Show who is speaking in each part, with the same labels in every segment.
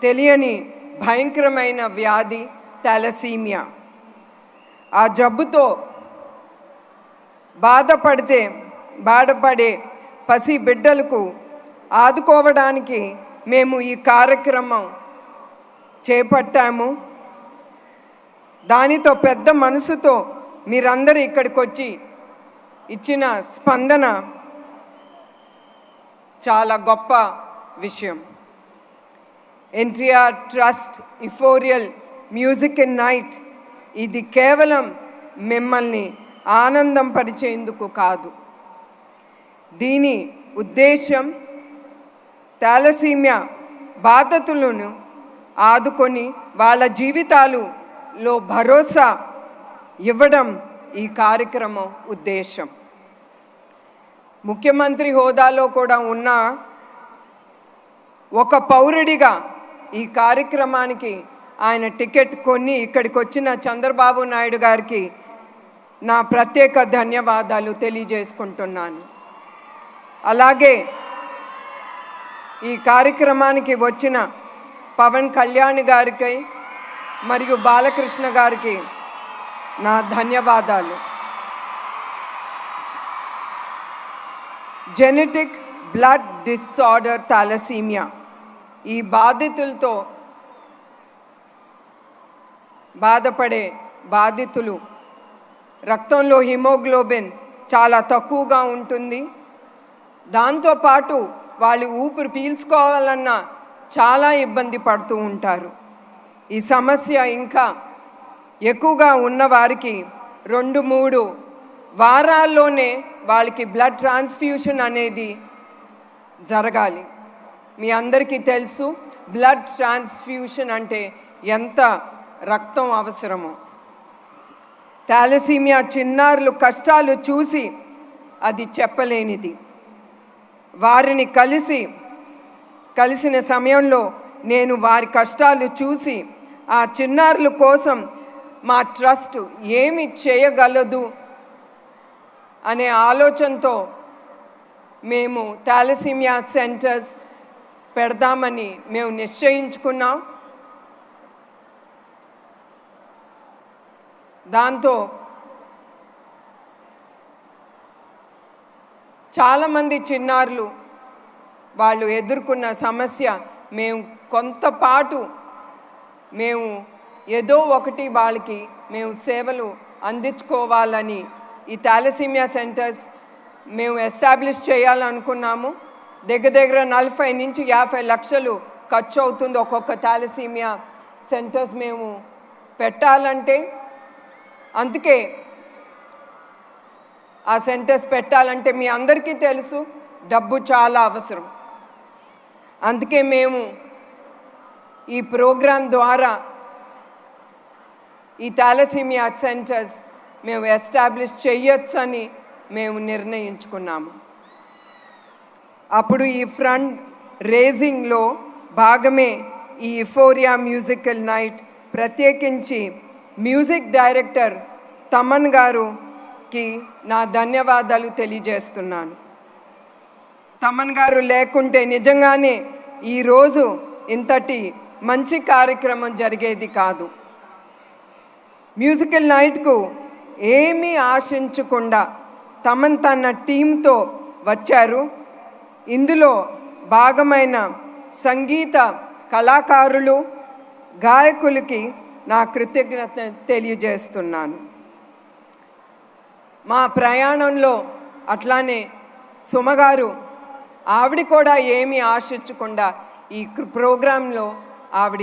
Speaker 1: తెలియని భయంకరమైన వ్యాధి థాలసీమియా. ఆ జబ్బుతో బాధపడే పసి బిడ్డలకు ఆదుకోవడానికి మేము ఈ కార్యక్రమం చేపట్టాము. దానితో పెద్ద మనసుతో మీరందరూ ఇక్కడికి వచ్చి ఇచ్చిన స్పందన చాలా గొప్ప విషయం. NTR trust euphoria music in night ఇది కేవలం మిమ్మల్ని ఆనందం పరిచేందుకు కాదు. దీని ఉద్దేశం థాలసీమియా బాధితులను ఆదుకొని వాళ్ళ జీవితాలలో భరోసా ఇవ్వడం ఈ కార్యక్రమం ఉద్దేశం. ముఖ్యమంత్రి హోదాలో కూడా ఉన్న ఒక పౌరుడిగా ఈ కార్యక్రమానికి ఆయన టికెట్ కొని ఇక్కడికి వచ్చిన చంద్రబాబు నాయుడు గారికి నా ప్రత్యేక ధన్యవాదాలు తెలియజేసుకుంటున్నాను. అలాగే ఈ కార్యక్రమానికి వచ్చిన పవన్ కళ్యాణ్ గారికి మరియు బాలకృష్ణ గారికి నా ధన్యవాదాలు. జెనెటిక్ బ్లడ్ డిసార్డర్ థాలసీమియా ఈ బాధితులతో బాధపడే బాధితులు రక్తంలో హిమోగ్లోబిన్ చాలా తక్కువగా ఉంటుంది. దాంతోపాటు వాళ్ళు ఊపిరి పీల్చుకోవాలన్నా చాలా ఇబ్బంది పడుతూ ఉంటారు. ఈ సమస్య ఇంకా ఎక్కువగా ఉన్నవారికి 2-3 వారాల్లోనే వాళ్ళకి బ్లడ్ ట్రాన్స్ఫ్యూషన్ అనేది జరగాలి. మీ అందరికీ తెలుసు బ్లడ్ ట్రాన్స్ఫ్యూషన్ అంటే ఎంత రక్తం అవసరమో. థాలసీమియా చిన్నారులు కష్టాలు చూసి అది చెప్పలేనిది. వారిని కలిసిన సమయంలో నేను వారి కష్టాలు చూసి ఆ చిన్నారుల కోసం మా ట్రస్ట్ ఏమి చేయగలదు అనే ఆలోచనతో మేము థాలసీమియా సెంటర్స్ పెడదామని మేము నిశ్చయించుకున్నాం. దాంతో చాలామంది చిన్నారులు వాళ్ళు ఎదుర్కొన్న సమస్య మేము కొంతపాటు మేము ఏదో ఒకటి వాళ్ళకి మేము సేవలు అందించుకోవాలని ఈ థాలసీమియా సెంటర్స్ మేము ఎస్టాబ్లిష్ చేయాలనుకున్నాము. దగ్గర 40 నుంచి 50 లక్షలు ఖర్చు అవుతుంది ఒక్కొక్క థాలసీమియా సెంటర్స్ మేము పెట్టాలంటే. అందుకే ఆ సెంటర్స్ పెట్టాలంటే మీ అందరికీ తెలుసు డబ్బు చాలా అవసరం. అందుకే మేము ఈ ప్రోగ్రాం ద్వారా ఈ థాలసీమియా సెంటర్స్ మేము ఎస్టాబ్లిష్ చేయొచ్చని మేము నిర్ణయించుకున్నాము. అప్పుడు ఈ ఫండ్ రేజింగ్లో భాగమే ఈ ఇఫోరియా మ్యూజికల్ నైట్. ప్రత్యేకించి మ్యూజిక్ డైరెక్టర్ తమన్ గారుకి నా ధన్యవాదాలు తెలియజేస్తున్నాను. తమన్ గారు లేకుంటే నిజంగానే ఈరోజు ఇంతటి మంచి కార్యక్రమం జరిగేది కాదు. మ్యూజికల్ నైట్కు ఏమీ ఆశించకుండా తన టీంతో వచ్చారు. ఇందులో భాగమైన సంగీత కళాకారులు గాయకులకి నా కృతజ్ఞత తెలియజేస్తున్నాను. మా ప్రయాణంలో అట్లానే సుమగారు ఆవిడ కూడా ఏమీ ఆశించకుండా ఈ ప్రోగ్రాంలో ఆవిడ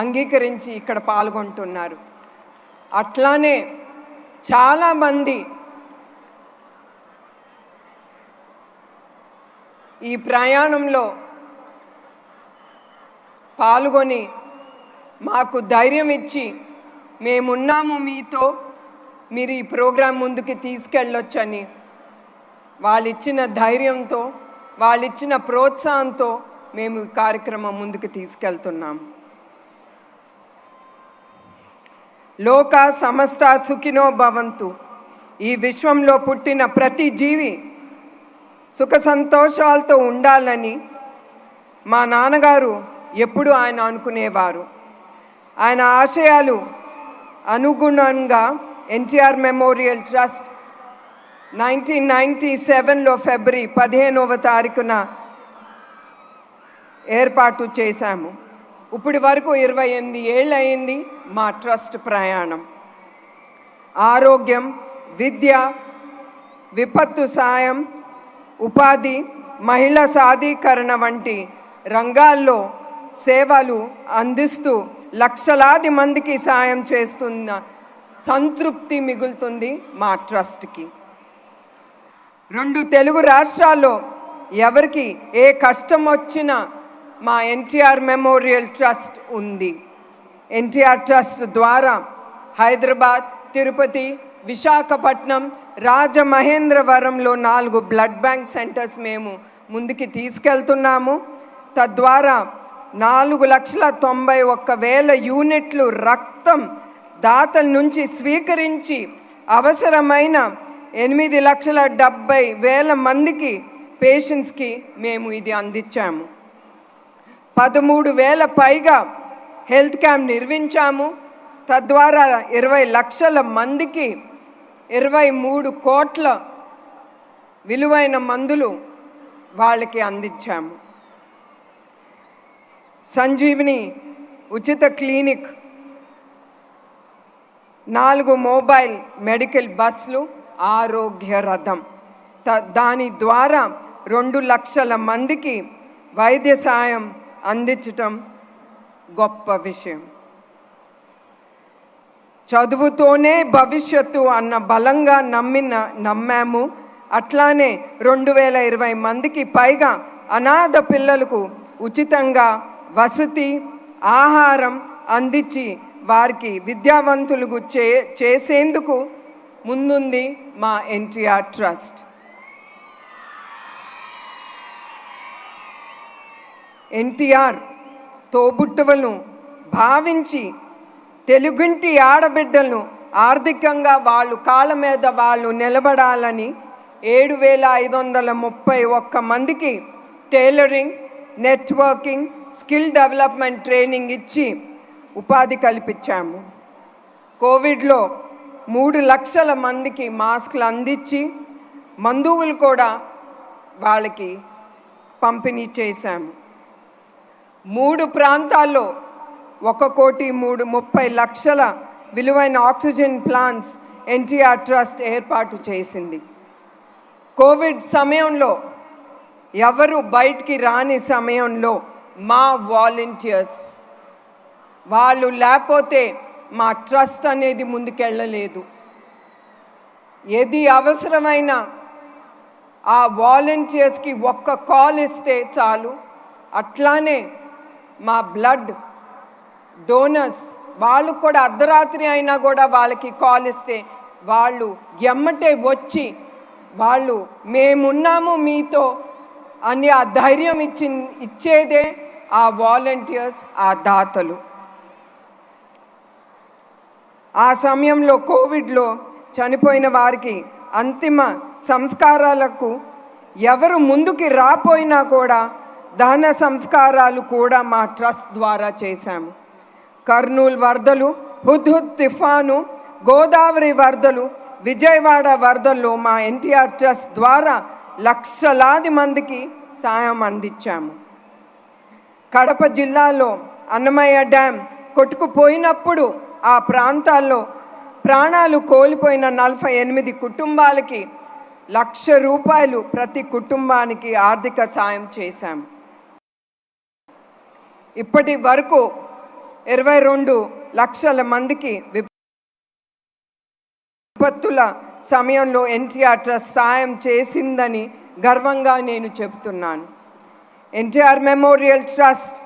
Speaker 1: అంగీకరించి ఇక్కడ పాల్గొంటున్నారు. అట్లానే చాలామంది ఈ ప్రయాణంలో పాల్గొని మాకు ధైర్యం ఇచ్చి మేమున్నాము మీతో, మీరు ఈ ప్రోగ్రాం ముందుకు తీసుకెళ్ళొచ్చని వాళ్ళు ఇచ్చిన ధైర్యంతో, వాళ్ళు ఇచ్చిన ప్రోత్సాహంతో మేము ఈ కార్యక్రమం ముందుకు తీసుకెళ్తున్నాము. లోక సమస్త సుఖినో భవంతు. ఈ విశ్వంలో పుట్టిన ప్రతి జీవి సుఖ సంతోషాలతో ఉండాలని మా నాన్నగారు ఎప్పుడు ఆయన అనుకునేవారు. ఆయన ఆశయాలు అనుగుణంగా ఎన్టీఆర్ మెమోరియల్ ట్రస్ట్ 1997లో ఫిబ్రవరి 15వ తారీఖున ఏర్పాటు చేశాము. ఇప్పటి వరకు 28 ఏళ్ళు అయింది మా ట్రస్ట్ ప్రయాణం. ఆరోగ్యం, విద్య, విపత్తు సాయం, ఉపాధి, మహిళా సాధికరణ వంటి రంగాల్లో సేవలు అందిస్తూ లక్షలాది మందికి సాయం చేస్తున్న సంతృప్తి మిగులుతుంది మా ట్రస్ట్కి. 2 తెలుగు రాష్ట్రాల్లో ఎవరికి ఏ కష్టం వచ్చినా మా ఎన్టీఆర్ మెమోరియల్ ట్రస్ట్ ఉంది. ఎన్టీఆర్ ట్రస్ట్ ద్వారా హైదరాబాద్, తిరుపతి, విశాఖపట్నం, రాజమహేంద్రవరంలో 4 బ్లడ్ బ్యాంక్ సెంటర్స్ మేము ముందుకి తీసుకెళ్తున్నాము. తద్వారా 4,91,000 యూనిట్లు రక్తం దాతల నుంచి స్వీకరించి అవసరమైన 8,70,000 మందికి పేషెంట్స్కి మేము ఇది అందించాము. 13,000 పైగా హెల్త్ క్యాంప్ నిర్మించాము. తద్వారా 20 లక్షల మందికి 23 కోట్ల విలువైన మందులు వాళ్ళకి అందించాము. సంజీవిని ఉచిత క్లినిక్, 4 మొబైల్ మెడికల్ బస్సులు, ఆరోగ్య రథం, దాని ద్వారా 2 లక్షల మందికి వైద్య సాయం అందించటం గొప్ప విషయం. చదువుతోనే భవిష్యత్తు అన్న బలంగా నమ్మాము. అట్లానే 2020 మందికి పైగా అనాథ పిల్లలకు ఉచితంగా వసతి, ఆహారం అందించి వారికి విద్యావంతులకు చేసేందుకు ముందుంది మా ఎన్టీఆర్ ట్రస్ట్. ఎన్టీఆర్ తోబుట్టువులను భావించి తెలుగింటి ఆడబిడ్డలను ఆర్థికంగా వాళ్ళు కాళ్ళ మీద వాళ్ళు నిలబడాలని 7,531 మందికి tailoring, networking, skill development training ఇచ్చి ఉపాధి కల్పించాము. కోవిడ్లో 3 లక్షల మందికి మాస్కులు అందించి మందువులు కూడా వాళ్ళకి పంపిణీ చేశాము. 3 ప్రాంతాల్లో 1,30,00,000 విలువైన ఆక్సిజన్ ప్లాంట్స్ ఎన్టీఆర్ ట్రస్ట్ ఏర్పాటు చేసింది. కోవిడ్ సమయంలో ఎవరు బయటికి రాని సమయంలో మా వాలంటీర్స్ వాళ్ళు లేకపోతే మా ట్రస్ట్ అనేది ముందుకెళ్ళలేదు. ఏది అవసరమైన ఆ వాలంటీర్స్కి ఒక్క కాల్ ఇస్తే చాలు. అట్లానే మా బ్లడ్ డోనర్స్ వాళ్ళు కూడా అర్ధరాత్రి అయినా కూడా వాళ్ళకి కాల్ ఇస్తే వాళ్ళు ఎమ్మటే వచ్చి వాళ్ళు మేమున్నాము మీతో అని ఆ ధైర్యం ఇచ్చేదే ఆ వాలంటీర్స్, ఆ దాతలు. ఆ సమయంలో కోవిడ్లో చనిపోయిన వారికి అంతిమ సంస్కారాలకు ఎవరు ముందుకి రాపోయినా కూడా దహన సంస్కారాలు కూడా మా ట్రస్ట్ ద్వారా చేశాము. కర్నూలు వరదలు, హుద్హుద్ తుఫాను, గోదావరి వరదలు, విజయవాడ వరదల్లో మా ఎన్టీఆర్ ట్రస్ట్ ద్వారా లక్షలాది మందికి సాయం అందించాము. కడప జిల్లాలో అన్నమయ్య డ్యామ్ కొట్టుకుపోయినప్పుడు ఆ ప్రాంతాల్లో ప్రాణాలు కోల్పోయిన 48 కుటుంబాలకి ₹1,00,000 ప్రతి కుటుంబానికి ఆర్థిక సాయం చేశాము. ఇప్పటి వరకు 22 లక్షల మందికి విపత్తుల సమయంలో ఎన్టీఆర్ ట్రస్ట్ సాయం చేసిందని గర్వంగా నేను చెబుతున్నాను. ఎన్టీఆర్ మెమోరియల్ ట్రస్ట్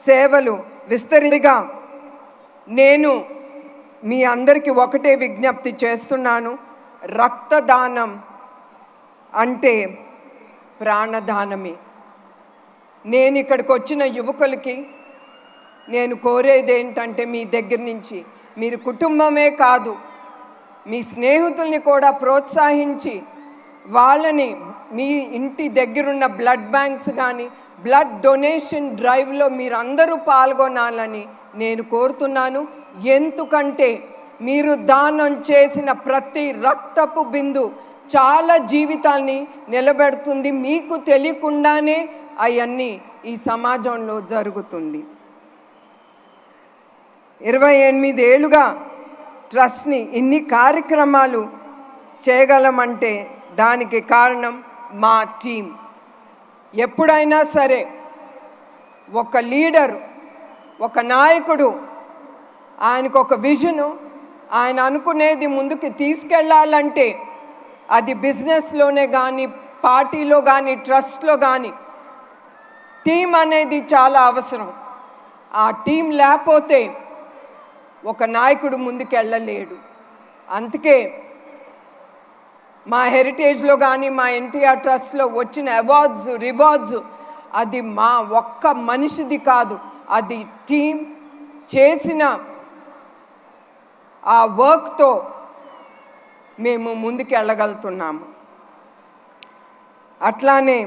Speaker 1: సేవలు విస్తరిగా నేను మీ అందరికీ ఒకటే విజ్ఞప్తి చేస్తున్నాను. రక్తదానం అంటే ప్రాణదానమే. నేను ఇక్కడికి వచ్చిన యువకులకి నేను కోరేది ఏంటంటే మీ దగ్గర నుంచి మీరు కుటుంబమే కాదు మీ స్నేహితుల్ని కూడా ప్రోత్సహించి వాళ్ళని మీ ఇంటి దగ్గరున్న బ్లడ్ బ్యాంక్స్ కానీ బ్లడ్ డొనేషన్ డ్రైవ్లో మీరందరూ పాల్గొనాలని నేను కోరుతున్నాను. ఎందుకంటే మీరు దానం చేసిన ప్రతి రక్తపు బిందు చాలా జీవితాల్ని నిలబెడుతుంది. మీకు తెలియకుండానే అవన్నీ ఈ సమాజంలో జరుగుతుంది. 28 ఏళ్ళుగా ట్రస్ట్ని ఇన్ని కార్యక్రమాలు చేయగలమంటే దానికి కారణం మా టీం. ఎప్పుడైనా సరే ఒక లీడర్, ఒక నాయకుడు, ఆయనకు ఒక విజను, ఆయన అనుకునేది ముందుకు తీసుకెళ్ళాలంటే అది బిజినెస్లోనే కానీ, పార్టీలో కానీ, ట్రస్ట్లో కానీ టీం అనేది చాలా అవసరం. ఆ టీం లేకపోతే ఒక నాయకుడు ముందుకెళ్ళలేడు. అందుకే మా హెరిటేజ్లో కానీ, మా ఎన్టీఆర్ ట్రస్ట్లో వచ్చిన అవార్డ్స్, రివార్డ్స్ అది మా ఒక్క మనిషిది కాదు, అది టీం చేసిన ఆ వర్క్తో మేము ముందుకు వెళ్ళగలుగుతున్నాము. అట్లానే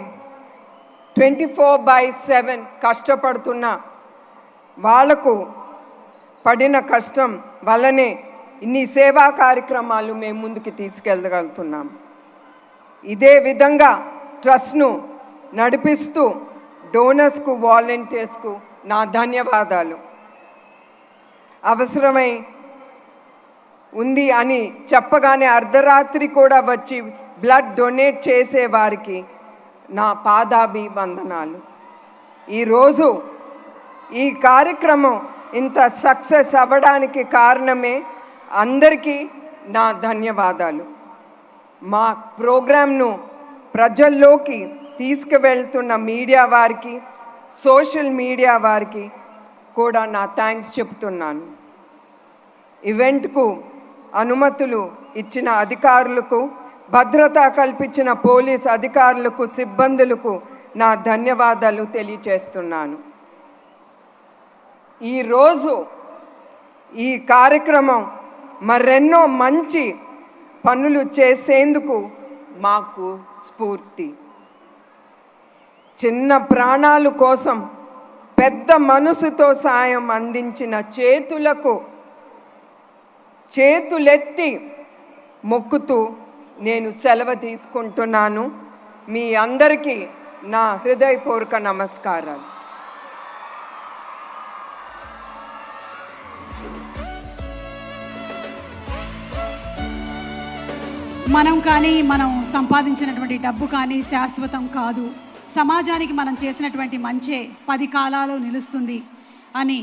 Speaker 1: 24/7 కష్టపడుతున్న వాళ్లకు పడిన కష్టం వల్లనే ఇన్ని సేవా కార్యక్రమాలు మేము ముందుకు తీసుకెళ్ళగలుగుతున్నాం. ఇదే విధంగా ట్రస్ట్ను నడిపిస్తూ డోనర్స్కు, వాలంటీర్స్కు నా ధన్యవాదాలు. అవసరమై ఉంది అని చెప్పగానే అర్ధరాత్రి కూడా వచ్చి బ్లడ్ డొనేట్ చేసే వారికి నా పాదాభివందనాలు. ఈరోజు ఈ కార్యక్రమం ఇంత సక్సెస్ అవ్వడానికి కారణమే అందరికీ నా ధన్యవాదాలు. మా ప్రోగ్రామ్ను ప్రజల్లోకి తీసుకువెళ్తున్న మీడియా వారికి, సోషల్ మీడియా వారికి కూడా నా థ్యాంక్స్ చెప్తున్నాను. ఈవెంట్కు అనుమతులు ఇచ్చిన అధికారులకు, భద్రత కల్పించిన పోలీస్ అధికారులకు, సిబ్బందులకు నా ధన్యవాదాలు తెలియచేస్తున్నాను. ఈరోజు ఈ కార్యక్రమం మరెన్నో మంచి పనులు చేసేందుకు మాకు స్ఫూర్తి. చిన్న ప్రాణాల కోసం పెద్ద మనసుతో సాయం అందించిన చేతులెత్తి మొక్కుతూ నేను సెలవు తీసుకుంటున్నాను. మీ అందరికీ నా హృదయపూర్వక నమస్కారాలు.
Speaker 2: మనం సంపాదించినటువంటి డబ్బు కానీ శాశ్వతం కాదు. సమాజానికి మనం చేసినటువంటి మంచే 10 కాలాలు నిలుస్తుంది అని